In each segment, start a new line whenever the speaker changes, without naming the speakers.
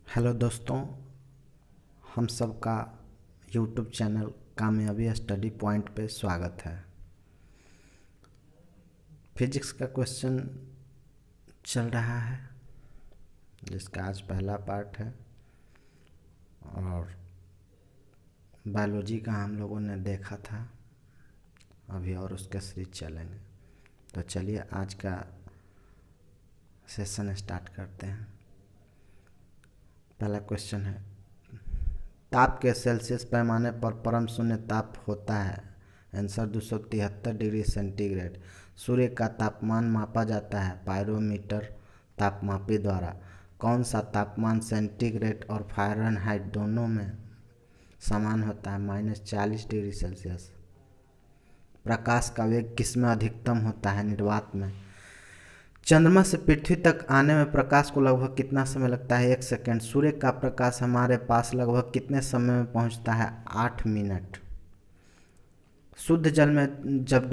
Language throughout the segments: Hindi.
हेलो दोस्तों, हम सब का यूट्यूब चैनल कामयाबी स्टडी पॉइंट पे स्वागत है। फिजिक्स का क्वेश्चन चल रहा है जिसका आज पहला पार्ट है और बायोलॉजी का हम लोगों ने देखा था अभी और उसके सीरीज चलेंगे। तो चलिए आज का सेशन स्टार्ट करते हैं। पहला क्वेश्चन है, ताप के सेल्सियस पैमाने पर परम शून्य ताप होता है। Answer 273 degree centigrade. सूर्य का तापमान मापा जाता है पायरोमीटर तापमापी द्वारा। कौन सा तापमान सेंटीग्रेड और फ़ारेनहाइट दोनों में समान होता है? -40 डिग्री सेल्सियस। प्रकाश का वेग किसमें अधिकतम होता है? निर्वात में। चंद्रमा से पृथ्वी तक आने में प्रकाश को लगभग कितना समय लगता है? 1 सेकंड। सूर्य का प्रकाश हमारे पास लगभग कितने समय में पहुंचता है? 8 मिनट। शुद्ध जल में जब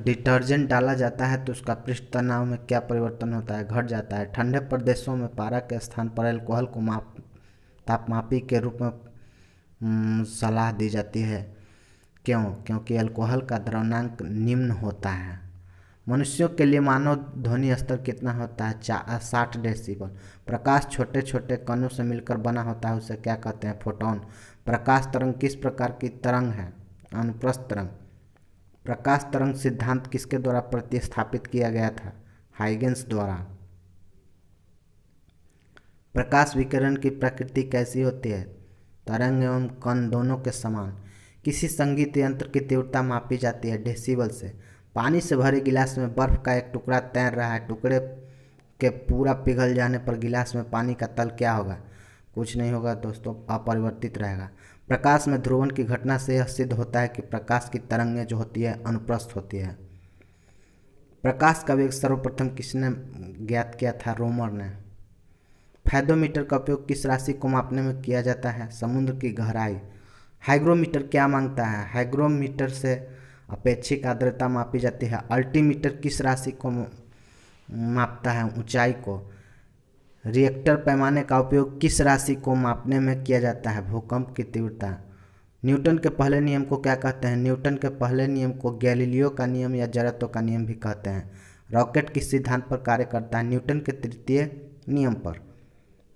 डिटर्जेंट डाला जाता है तो उसका पृष्ठ तनाव में क्या परिवर्तन होता है? घट जाता है। ठंडे प्रदेशों में पारा के स्थान पर अल्कोहल को तापमापी के रूप में सलाह दी जाती है। क्यों? क्योंकि अल्कोहल का द्रव्यंक निम्न होता है। मनुष्यों के लिए मानव ध्वनि स्तर कितना होता है? 60 डेसिबल। प्रकाश छोटे छोटे कणों से मिलकर बना होता है, उसे क्या कहते हैं? फोटोन। प्रकाश तरंग किस प्रकार की तरंग है? अनुप्रस्थ तरंग। प्रकाश तरंग सिद्धांत किसके द्वारा प्रतिस्थापित किया गया था? हाइगेंस द्वारा। प्रकाश विकिरण की प्रकृति कैसी होती है? तरंग एवं कण दोनों के समान। किसी संगीत यंत्र की तीव्रता मापी जाती है डेसिबल से। पानी से भरे गिलास में बर्फ का एक टुकड़ा तैर रहा है। टुकड़े के पूरा पिघल जाने पर गिलास में पानी का तल क्या होगा? कुछ नहीं होगा दोस्तों, अपरिवर्तित रहेगा। प्रकाश में ध्रुवण की घटना से यह सिद्ध होता है कि प्रकाश की तरंगें जो होती है अनुप्रस्थ होती है। प्रकाश का वेग सर्वप्रथम किसने ज्ञात किया था? रोमर ने। फैदोमीटर का उपयोग किस राशि को मापने में किया जाता है? समुद्र की गहराई। हाइग्रोमीटर क्या मांगता है? हाइग्रोमीटर से अपेक्षिक आर्द्रता मापी जाती है। अल्टीमीटर किस राशि को मापता है? ऊंचाई को। रिएक्टर पैमाने का उपयोग किस राशि को मापने में किया जाता है? भूकंप की तीव्रता। न्यूटन के पहले नियम को क्या कहते हैं? न्यूटन के पहले नियम को गैलीलियो का नियम या जड़त्व का नियम भी कहते हैं। रॉकेट किस सिद्धांत पर कार्य करता है? न्यूटन के तृतीय नियम पर।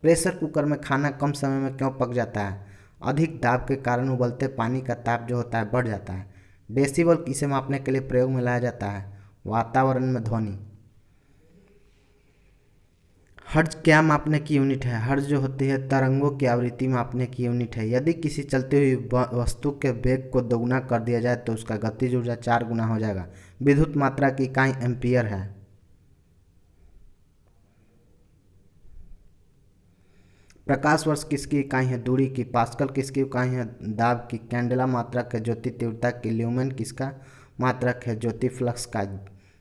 प्रेशर कुकर में खाना कम समय में क्यों पक जाता है? अधिक दाब के कारण उबलते पानी का ताप जो होता है बढ़ जाता है। डेसिबल किसे मापने के लिए प्रयोग में लाया जाता है? वातावरण में ध्वनि। हर्ट्ज क्या मापने की यूनिट है? हर्ट्ज जो होती है तरंगों की आवृत्ति मापने की यूनिट है। यदि किसी चलती हुई वस्तु के वेग को दोगुना कर दिया जाए तो उसका गतिज ऊर्जा 4 गुना हो जाएगा। विद्युत मात्रा की इकाई एम्पियर है। प्रकाश वर्ष किसकी इकाई है? दूरी की। पास्कल किसकी इकाई है? दाब की। कैंडेला मात्रक है ज्योति तीव्रता की। ल्यूमेन किसका मात्रक है? ज्योति फ्लक्स का।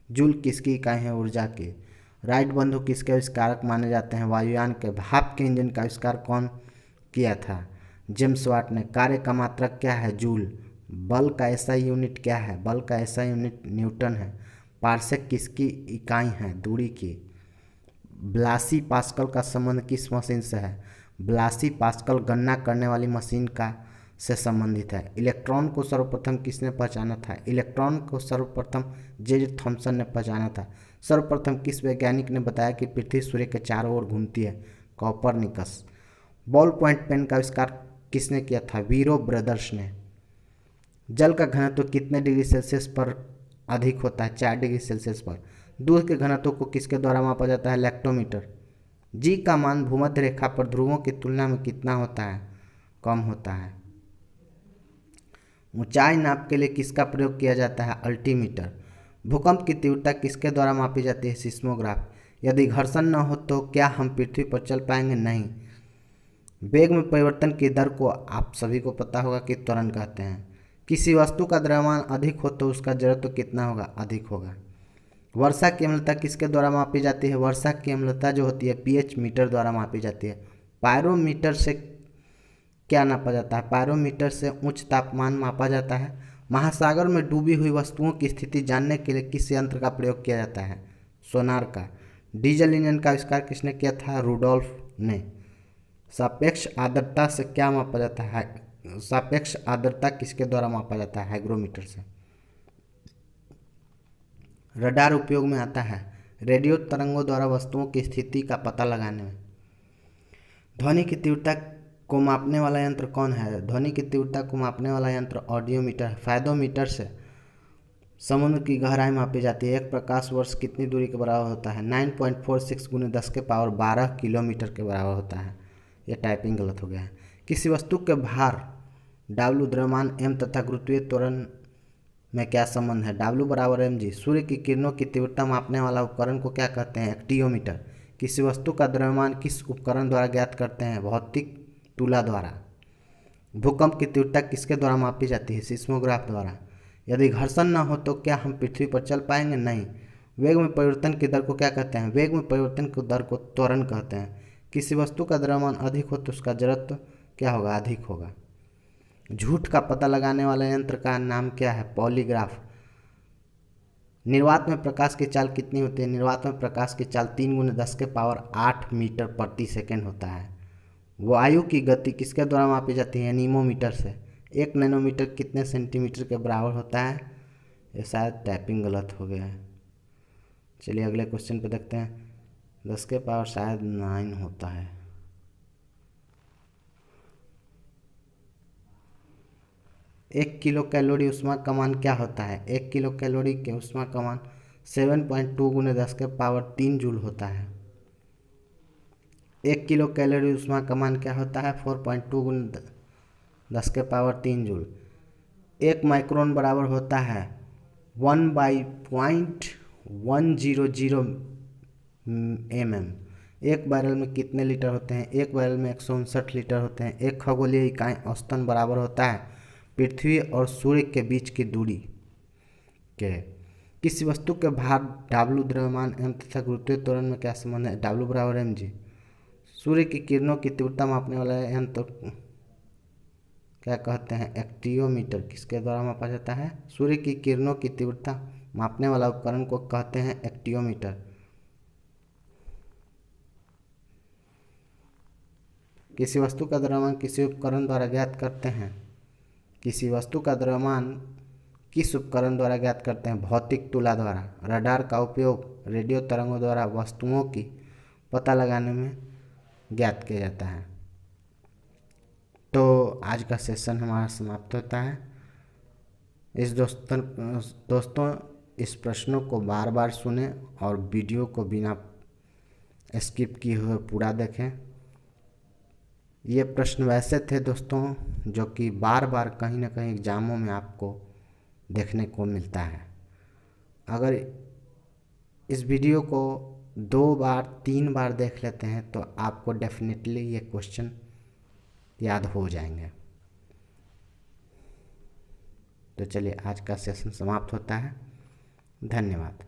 जूल किसकी इकाई है? ऊर्जा की। राइट बंधु किसके आविष्कारक माने जाते हैं? वायुयान के। भाप के इंजन का आविष्कार कौन किया था? जेम्स वाट ने। कार्य का मात्रक क्या है? जूल। बल का एसआई यूनिट क्या है? बल का एसआई यूनिट न्यूटन है। पार्सेक किसकी इकाई है? दूरी की। ब्लासी पास्कल का संबंध किस मशीन से है? ब्लासी पास्कल गणना करने वाली मशीन का से संबंधित है। इलेक्ट्रॉन को सर्वप्रथम किसने पहचाना था? इलेक्ट्रॉन को सर्वप्रथम जे थॉमसन ने पहचाना था। सर्वप्रथम किस वैज्ञानिक ने बताया कि पृथ्वी सूर्य के चारों ओर घूमती है? कॉपरनिकस। बॉल पॉइंट पेन का आविष्कार किसने किया था? वीरो ब्रदर्स ने। जल का घनत्व कितने डिग्री सेल्सियस पर अधिक होता है? 4 डिग्री सेल्सियस पर। दूध के घनत्व को किसके द्वारा मापा जाता है? लैक्टोमीटर। जी का मान भूमध्य रेखा पर ध्रुवों की तुलना में कितना होता है? कम होता है। ऊंचाई नाप के लिए किसका प्रयोग किया जाता है? अल्टीमीटर। भूकंप की तीव्रता किसके द्वारा मापी जाती है? सिस्मोग्राफ। यदि घर्षण न हो तो क्या हम पृथ्वी पर चल पाएंगे? नहीं। वेग में परिवर्तन की दर को आप सभी को पता होगा कि त्वरण कहते हैं। किसी वस्तु का द्रव्यमान अधिक हो तो उसका जड़त्व कितना होगा? अधिक होगा। वर्षा की अम्लता किसके द्वारा मापी जाती है? वर्षा की अम्लता जो होती है pH मीटर द्वारा मापी जाती है। पायरोमीटर से क्या नापा जाता है? पायरोमीटर से उच्च तापमान मापा जाता है। महासागर में डूबी हुई वस्तुओं की स्थिति जानने के लिए किस यंत्र का प्रयोग किया जाता है? सोनार का। डीजल इंजन का आविष्कार किसने किया था? रुडोल्फ ने। सापेक्ष आर्द्रता से क्या मापा जाता है? सापेक्ष आर्द्रता किसके द्वारा मापा जाता है? हाइग्रोमीटर से। रडार उपयोग में आता है रेडियो तरंगों द्वारा वस्तुओं की स्थिति का पता लगाने में। ध्वनि की तीव्रता को मापने वाला यंत्र कौन है? ध्वनि की तीव्रता को मापने वाला यंत्र ऑडियोमीटर है। फायदोमीटर से समुद्र की गहराई मापी जाती है। एक प्रकाश वर्ष कितनी दूरी के बराबर होता है? 9.46 × 10⁻12 किलोमीटर के बराबर होता है। यह टाइपिंग गलत हो गया है। किसी वस्तु के भार W द्रव्यमान m तथा गुरुत्वीय त्वरण में क्या संबंध है? W = mg। सूर्य की किरणों की तीव्रता मापने वाला उपकरण को क्या कहते हैं? एक्टियोमीटर। किसी वस्तु का द्रव्यमान किस उपकरण द्वारा ज्ञात करते हैं? भौतिक तुला द्वारा। भूकंप की तीव्रता किसके द्वारा मापी जाती है? सिस्मोग्राफ द्वारा। यदि घर्षण न हो तो क्या हम पृथ्वी पर चल पाएंगे? नहीं। वेग में परिवर्तन की दर को क्या कहते हैं? वेग में परिवर्तन की दर को त्वरण कहते हैं। किसी वस्तु का द्रव्यमान अधिक हो तो उसका जड़त्व क्या होगा? अधिक होगा। झूठ का पता लगाने वाले यंत्र का नाम क्या है? पॉलीग्राफ। निर्वात में प्रकाश की चाल कितनी होती है? निर्वात में प्रकाश की चाल 3 × 10⁸ मीटर प्रति सेकेंड होता है। वायु की गति किसके द्वारा मापी जाती है? एनीमोमीटर से। 1 नैनोमीटर कितने सेंटीमीटर के बराबर होता है? ये शायद टाइपिंग गलत हो गया है। चलिए अगले क्वेश्चन पे देखते हैं। 10⁻⁹ शायद 9 होता है। एक किलो कैलोरी ऊष्मा का मान क्या होता है? 1 किलो कैलोरी के ऊष्मा का मान 7.2 × 10⁻3 जूल होता है। 1 किलो कैलोरी ऊष्मा का मान क्या होता है? 4.2 × 10⁻3 जूल। 1 माइक्रोन बराबर होता है 1/0.100 mm। एक बैरल में कितने लीटर होते हैं? एक बैरल में 159 लीटर होते हैं। एक खगोलीय इकाई औसतन बराबर होता है पृथ्वी और सूर्य के बीच की दूरी के। किसी वस्तु के भार W द्रव्यमान m तथा गुरुत्वीय त्वरण में क्या संबंध है? W = mg। सूर्य की किरणों की तीव्रता मापने वाला यंत्र क्या कहते हैं? एक्टियोमीटर। किसके द्वारा मापा जाता है? सूर्य की किरणों की तीव्रता मापने वाला उपकरण को कहते हैं एक्टियोमीटर। किसी वस्तु का द्रव्यमान किसी उपकरण द्वारा ज्ञात करते हैं। किसी वस्तु का द्रव्यमान किस उपकरण द्वारा ज्ञात करते हैं? भौतिक तुला द्वारा। रडार का उपयोग रेडियो तरंगों द्वारा वस्तुओं की पता लगाने में ज्ञात किया जाता है। तो आज का सेशन हमारा समाप्त होता है। दोस्तों इस प्रश्नों को बार बार सुनें और वीडियो को बिना स्किप किए हुए पूरा देखें। ये प्रश्न वैसे थे दोस्तों जो कि बार बार कहीं ना कहीं एग्ज़ामों में आपको देखने को मिलता है। अगर इस वीडियो को 2 बार 3 बार देख लेते हैं तो आपको डेफिनेटली ये क्वेश्चन याद हो जाएंगे। तो चलिए आज का सेशन समाप्त होता है। धन्यवाद।